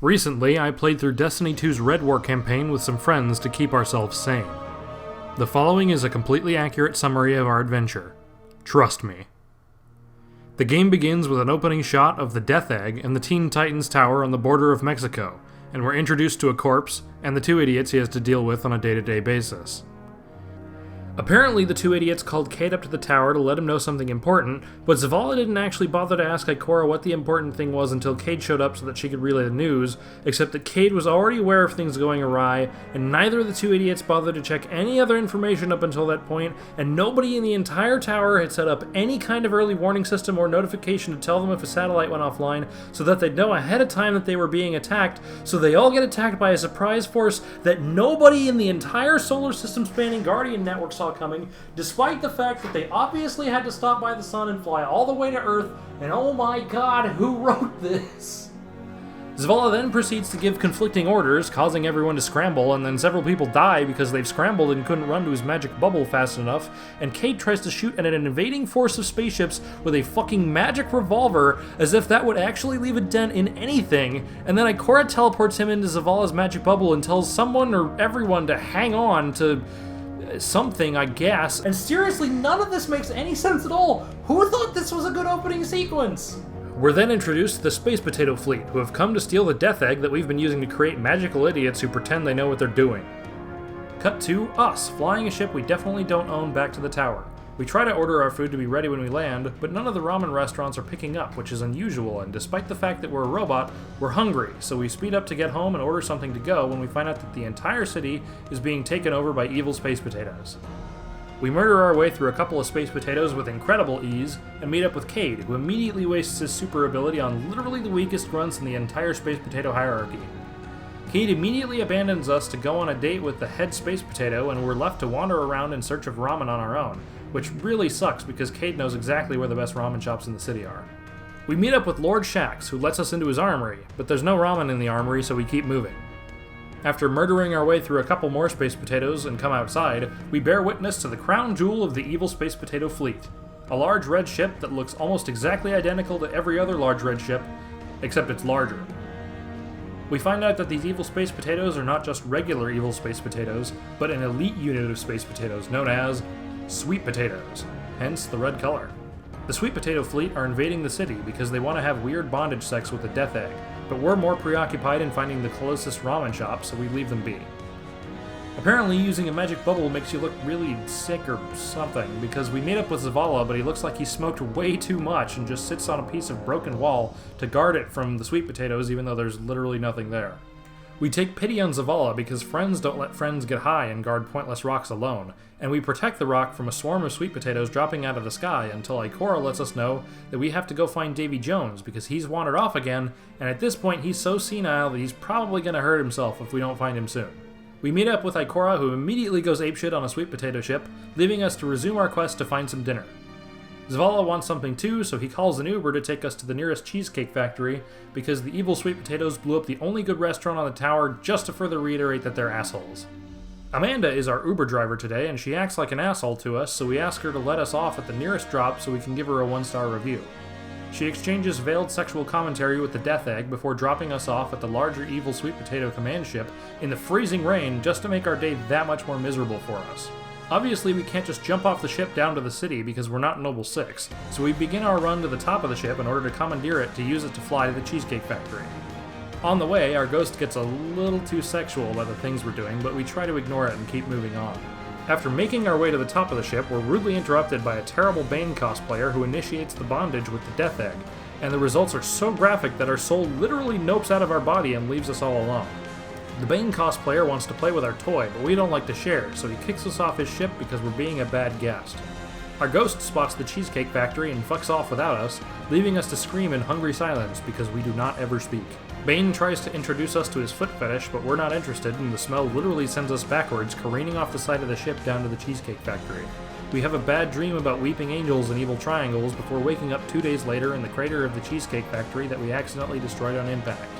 Recently, I played through Destiny 2's Red War campaign with some friends to keep ourselves sane. The following is a completely accurate summary of our adventure. Trust me. The game begins with an opening shot of the Death Egg and the Teen Titans Tower on the border of Mexico, and we're introduced to a corpse and the two idiots he has to deal with on a day-to-day basis. Apparently, the two idiots called Cade up to the tower to let him know something important, but Zavala didn't actually bother to ask Ikora what the important thing was until Cade showed up so that she could relay the news, except that Cade was already aware of things going awry, and neither of the two idiots bothered to check any other information up until that point, and nobody in the entire tower had set up any kind of early warning system or notification to tell them if a satellite went offline, so that they'd know ahead of time that they were being attacked, so they all get attacked by a surprise force that nobody in the entire solar system spanning Guardian network saw coming, despite the fact that they obviously had to stop by the sun and fly all the way to Earth, and oh my god, who wrote this? Zavala then proceeds to give conflicting orders, causing everyone to scramble, and then several people die because they've scrambled and couldn't run to his magic bubble fast enough, and Cade tries to shoot at an invading force of spaceships with a fucking magic revolver, as if that would actually leave a dent in anything, and then Ikora teleports him into Zavala's magic bubble and tells someone or everyone to hang on to something, I guess. And seriously, none of this makes any sense at all. Who thought this was a good opening sequence? We're then introduced to the Space Potato Fleet, who have come to steal the Death Egg that we've been using to create magical idiots who pretend they know what they're doing. Cut to us, flying a ship we definitely don't own back to the tower. We try to order our food to be ready when we land, but none of the ramen restaurants are picking up, which is unusual, and despite the fact that we're a robot, we're hungry, so we speed up to get home and order something to go when we find out that the entire city is being taken over by evil space potatoes. We murder our way through a couple of space potatoes with incredible ease, and meet up with Cade, who immediately wastes his super ability on literally the weakest grunts in the entire space potato hierarchy. Cade immediately abandons us to go on a date with the head space potato, and we're left to wander around in search of ramen on our own, which really sucks because Cade knows exactly where the best ramen shops in the city are. We meet up with Lord Shax, who lets us into his armory, but there's no ramen in the armory, so we keep moving. After murdering our way through a couple more space potatoes and come outside, we bear witness to the crown jewel of the evil space potato fleet, a large red ship that looks almost exactly identical to every other large red ship, except it's larger. We find out that these evil space potatoes are not just regular evil space potatoes, but an elite unit of space potatoes known as sweet potatoes, hence the red color. The sweet potato fleet are invading the city because they want to have weird bondage sex with the Death Egg, but we're more preoccupied in finding the closest ramen shop, so we leave them be. Apparently using a magic bubble makes you look really sick or something, because we meet up with Zavala, but he looks like he smoked way too much and just sits on a piece of broken wall to guard it from the sweet potatoes even though there's literally nothing there. We take pity on Zavala because friends don't let friends get high and guard pointless rocks alone, and we protect the rock from a swarm of sweet potatoes dropping out of the sky until Ikora lets us know that we have to go find Davy Jones because he's wandered off again, and at this point he's so senile that he's probably going to hurt himself if we don't find him soon. We meet up with Ikora, who immediately goes apeshit on a sweet potato ship, leaving us to resume our quest to find some dinner. Zavala wants something too, so he calls an Uber to take us to the nearest cheesecake factory, because the evil sweet potatoes blew up the only good restaurant on the tower just to further reiterate that they're assholes. Amanda is our Uber driver today, and she acts like an asshole to us, so we ask her to let us off at the nearest drop so we can give her a 1-star review. She exchanges veiled sexual commentary with the Death Egg before dropping us off at the larger evil sweet potato command ship in the freezing rain just to make our day that much more miserable for us. Obviously, we can't just jump off the ship down to the city because we're not Noble 6, so we begin our run to the top of the ship in order to commandeer it to use it to fly to the Cheesecake Factory. On the way, our ghost gets a little too sexual about the things we're doing, but we try to ignore it and keep moving on. After making our way to the top of the ship, we're rudely interrupted by a terrible Bane cosplayer who initiates the bondage with the Death Egg, and the results are so graphic that our soul literally nopes out of our body and leaves us all alone. The Bane cosplayer wants to play with our toy, but we don't like to share, so he kicks us off his ship because we're being a bad guest. Our ghost spots the Cheesecake Factory and fucks off without us, leaving us to scream in hungry silence because we do not ever speak. Bane tries to introduce us to his foot fetish, but we're not interested, and the smell literally sends us backwards, careening off the side of the ship down to the Cheesecake Factory. We have a bad dream about weeping angels and evil triangles before waking up 2 days later in the crater of the Cheesecake Factory that we accidentally destroyed on impact.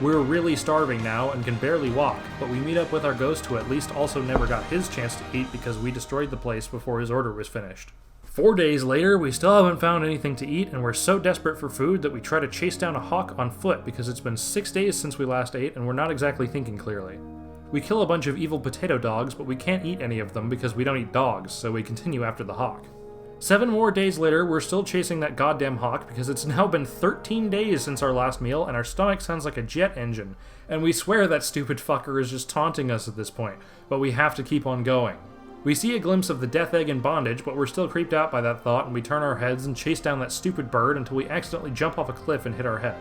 We're really starving now and can barely walk, but we meet up with our ghost who at least also never got his chance to eat because we destroyed the place before his order was finished. 4 days later, we still haven't found anything to eat, and we're so desperate for food that we try to chase down a hawk on foot because it's been 6 days since we last ate and we're not exactly thinking clearly. We kill a bunch of evil potato dogs, but we can't eat any of them because we don't eat dogs, so we continue after the hawk. 7 more days later, we're still chasing that goddamn hawk because it's now been 13 days since our last meal and our stomach sounds like a jet engine, and we swear that stupid fucker is just taunting us at this point, but we have to keep on going. We see a glimpse of the death egg in bondage, but we're still creeped out by that thought, and we turn our heads and chase down that stupid bird until we accidentally jump off a cliff and hit our head.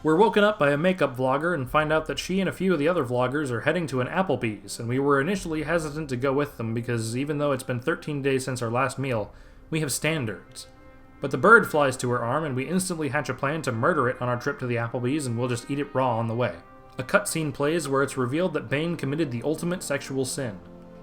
We're woken up by a makeup vlogger and find out that she and a few of the other vloggers are heading to an Applebee's, and we were initially hesitant to go with them because even though it's been 13 days since our last meal, we have standards. But the bird flies to her arm, and we instantly hatch a plan to murder it on our trip to the Applebee's, and we'll just eat it raw on the way. A cutscene plays where it's revealed that Bane committed the ultimate sexual sin.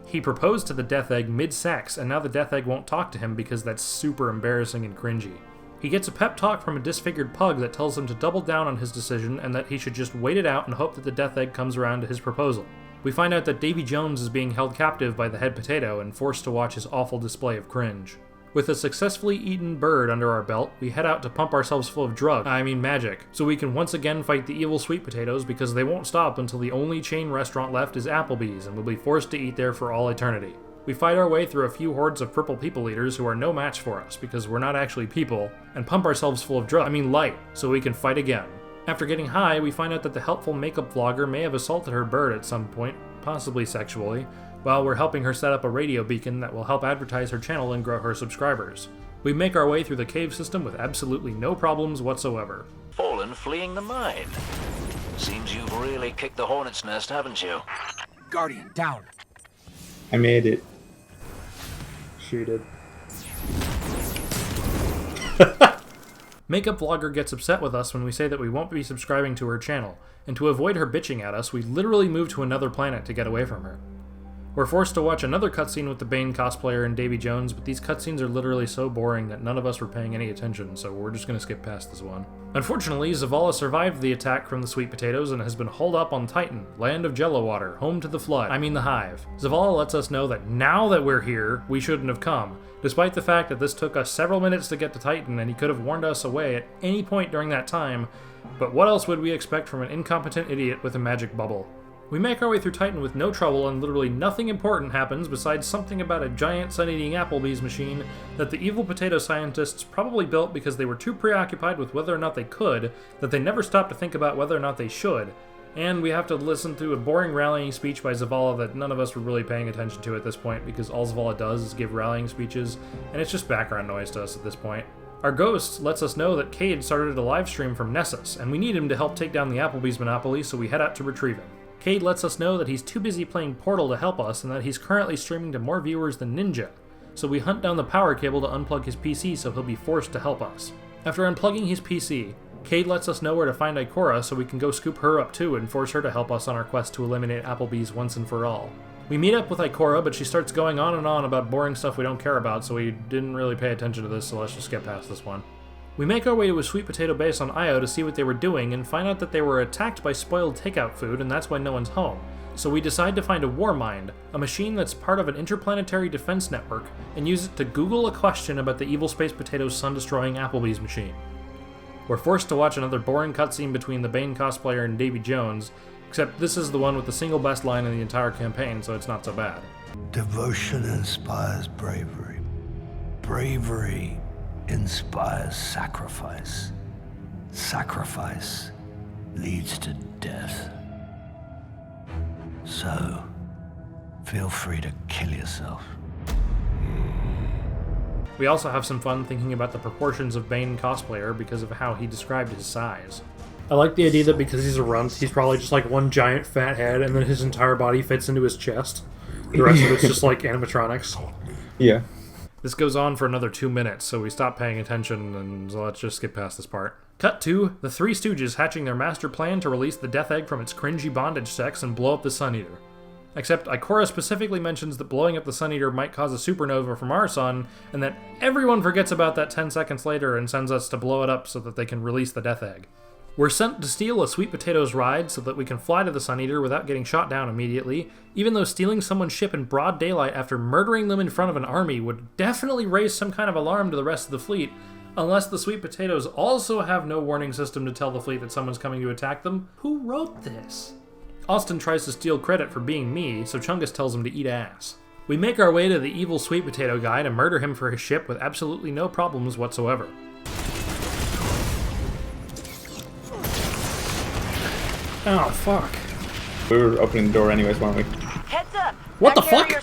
He proposed to the Death Egg mid-sex, and now the Death Egg won't talk to him because that's super embarrassing and cringy. He gets a pep talk from a disfigured pug that tells him to double down on his decision and that he should just wait it out and hope that the Death Egg comes around to his proposal. We find out that Davy Jones is being held captive by the head potato and forced to watch his awful display of cringe. With a successfully eaten bird under our belt, we head out to pump ourselves full of magic, so we can once again fight the evil sweet potatoes because they won't stop until the only chain restaurant left is Applebee's and we'll be forced to eat there for all eternity. We fight our way through a few hordes of purple people eaters who are no match for us because we're not actually people, and pump ourselves full of light, so we can fight again. After getting high, we find out that the helpful makeup vlogger may have assaulted her bird at some point, possibly sexually, while we're helping her set up a radio beacon that will help advertise her channel and grow her subscribers. We make our way through the cave system with absolutely no problems whatsoever. Fallen fleeing the mine. Seems you've really kicked the hornet's nest, haven't you? Guardian, down. I made it. She did. Makeup vlogger gets upset with us when we say that we won't be subscribing to her channel, and to avoid her bitching at us, we literally move to another planet to get away from her. We're forced to watch another cutscene with the Bane cosplayer and Davy Jones, but these cutscenes are literally so boring that none of us were paying any attention, so we're just gonna skip past this one. Unfortunately, Zavala survived the attack from the sweet potatoes and has been holed up on Titan, land of Jello Water, home to the Flood, the Hive. Zavala lets us know that now that we're here, we shouldn't have come, despite the fact that this took us several minutes to get to Titan and he could have warned us away at any point during that time, but what else would we expect from an incompetent idiot with a magic bubble? We make our way through Titan with no trouble and literally nothing important happens besides something about a giant sun-eating Applebee's machine that the evil potato scientists probably built because they were too preoccupied with whether or not they could that they never stopped to think about whether or not they should, and we have to listen to a boring rallying speech by Zavala that none of us were really paying attention to at this point because all Zavala does is give rallying speeches, and it's just background noise to us at this point. Our ghost lets us know that Cade started a live stream from Nessus, and we need him to help take down the Applebee's monopoly, so we head out to retrieve him. Cade lets us know that he's too busy playing Portal to help us and that he's currently streaming to more viewers than Ninja, so we hunt down the power cable to unplug his PC so he'll be forced to help us. After unplugging his PC, Cade lets us know where to find Ikora so we can go scoop her up too and force her to help us on our quest to eliminate Applebee's once and for all. We meet up with Ikora, but she starts going on and on about boring stuff we don't care about, so we didn't really pay attention to this, so let's just get past this one. We make our way to a sweet potato base on Io to see what they were doing and find out that they were attacked by spoiled takeout food and that's why no one's home. So we decide to find a war mind, a machine that's part of an interplanetary defense network, and use it to Google a question about the evil space potato's sun-destroying Applebee's machine. We're forced to watch another boring cutscene between the Bane cosplayer and Davy Jones, except this is the one with the single best line in the entire campaign, so it's not so bad. Devotion inspires bravery. Bravery inspires sacrifice. Sacrifice leads to death. So, feel free to kill yourself. We also have some fun thinking about the proportions of Bane cosplayer because of how he described his size. I like the idea that because he's a runt, he's probably just like one giant fat head and then his entire body fits into his chest. The rest of it's just like animatronics. Yeah. This goes on for another 2 minutes, so we stop paying attention, and so let's just skip past this part. Cut to the Three Stooges hatching their master plan to release the Death Egg from its cringy bondage sex and blow up the Sun Eater. Except Ikora specifically mentions that blowing up the Sun Eater might cause a supernova from our sun, and that everyone forgets about that 10 seconds later and sends us to blow it up so that they can release the Death Egg. We're sent to steal a Sweet Potato's ride so that we can fly to the Sun Eater without getting shot down immediately, even though stealing someone's ship in broad daylight after murdering them in front of an army would definitely raise some kind of alarm to the rest of the fleet, unless the Sweet Potatoes also have no warning system to tell the fleet that someone's coming to attack them. Who wrote this? Austin tries to steal credit for being me, so Chungus tells him to eat ass. We make our way to the evil Sweet Potato guy to murder him for his ship with absolutely no problems whatsoever. Oh, fuck. We were opening the door anyways, weren't we? Heads up! What the fuck? You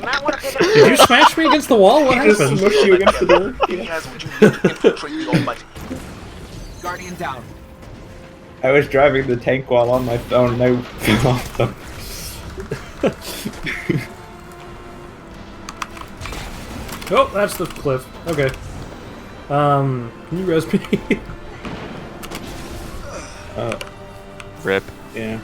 might want to pick it up. Did you smash me against the wall? What Just happened? smushed you against the door. Yes, would you need to infiltrate the Almighty? Guardian down. I was driving the tank while on my phone, and I came off them. Oh, that's the cliff. Okay. Can you res me? Rip. Yeah.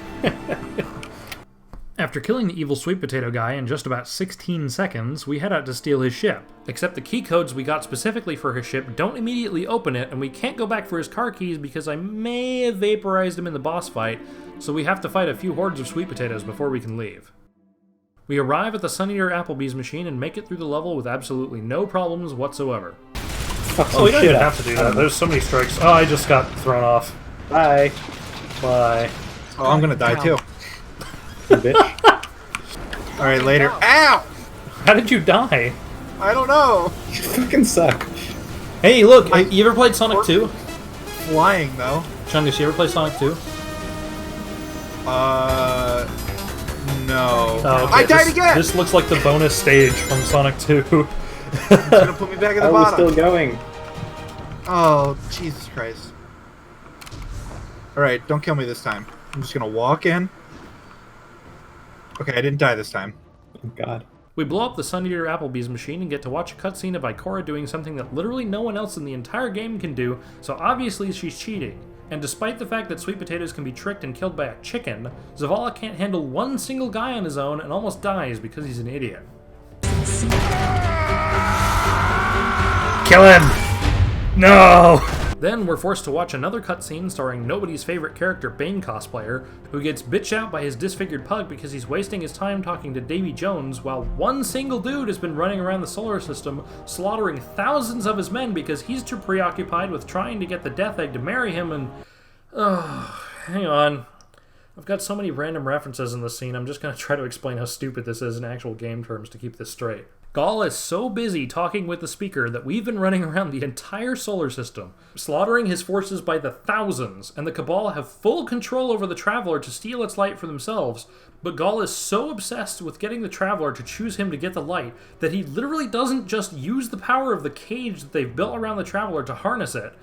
After killing the evil Sweet Potato guy in just about 16 seconds, we head out to steal his ship. Except the key codes we got specifically for his ship don't immediately open it, and we can't go back for his car keys because I may have vaporized him in the boss fight, so we have to fight a few hordes of Sweet Potatoes before we can leave. We arrive at the Sun Eater Applebee's machine and make it through the level with absolutely no problems whatsoever. Oh, we don't even have to do that. There's so many strikes. Oh, I just got thrown off. Bye. Bye. Oh, I'm gonna die too. You bitch. Alright, later. Ow! How did you die? I don't know. You fucking suck. Hey, look, you ever played Sonic 2? Flying though. Chungus, you ever play Sonic 2? No. Oh, okay. I died again! This looks like the bonus stage from Sonic 2. It's gonna put me back at the I was bottom. still going. Oh, Jesus Christ. Alright, don't kill me this time. I'm just gonna walk in. Okay, I didn't die this time. Oh, God. We blow up the Sun Eater Applebee's machine and get to watch a cutscene of Ikora doing something that literally no one else in the entire game can do, so obviously she's cheating. And despite the fact that Sweet Potatoes can be tricked and killed by a chicken, Zavala can't handle one single guy on his own and almost dies because he's an idiot. Kill him! No! Then we're forced to watch another cutscene starring nobody's favorite character, Bane cosplayer, who gets bitched out by his disfigured pug because he's wasting his time talking to Davy Jones while one single dude has been running around the solar system slaughtering thousands of his men because he's too preoccupied with trying to get the Death Egg to marry him and... hang on. I've got so many random references in this scene, I'm just going to try to explain how stupid this is in actual game terms to keep this straight. Gaul is so busy talking with the speaker that we've been running around the entire solar system, slaughtering his forces by the thousands, and the Cabal have full control over the Traveler to steal its light for themselves, but Gaul is so obsessed with getting the Traveler to choose him to get the light that he literally doesn't just use the power of the cage that they've built around the Traveler to harness it.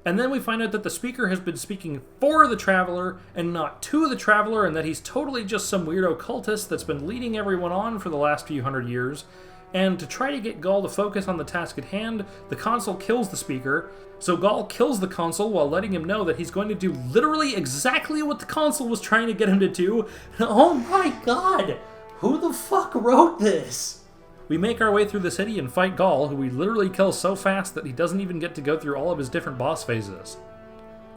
And then we find out that the speaker has been speaking for the Traveler and not to the Traveler, and that he's totally just some weirdo cultist that's been leading everyone on for the last few hundred years. And to try to get Gaul to focus on the task at hand, the console kills the speaker, so Gaul kills the console while letting him know that he's going to do literally exactly what the console was trying to get him to do. Oh my god! Who the fuck wrote this? We make our way through the city and fight Gaul, who we literally kill so fast that he doesn't even get to go through all of his different boss phases.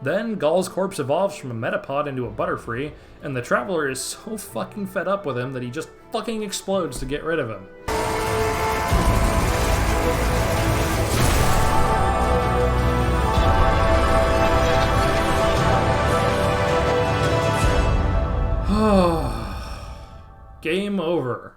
Then, Gaul's corpse evolves from a Metapod into a Butterfree, and the Traveler is so fucking fed up with him that he just fucking explodes to get rid of him. Game over.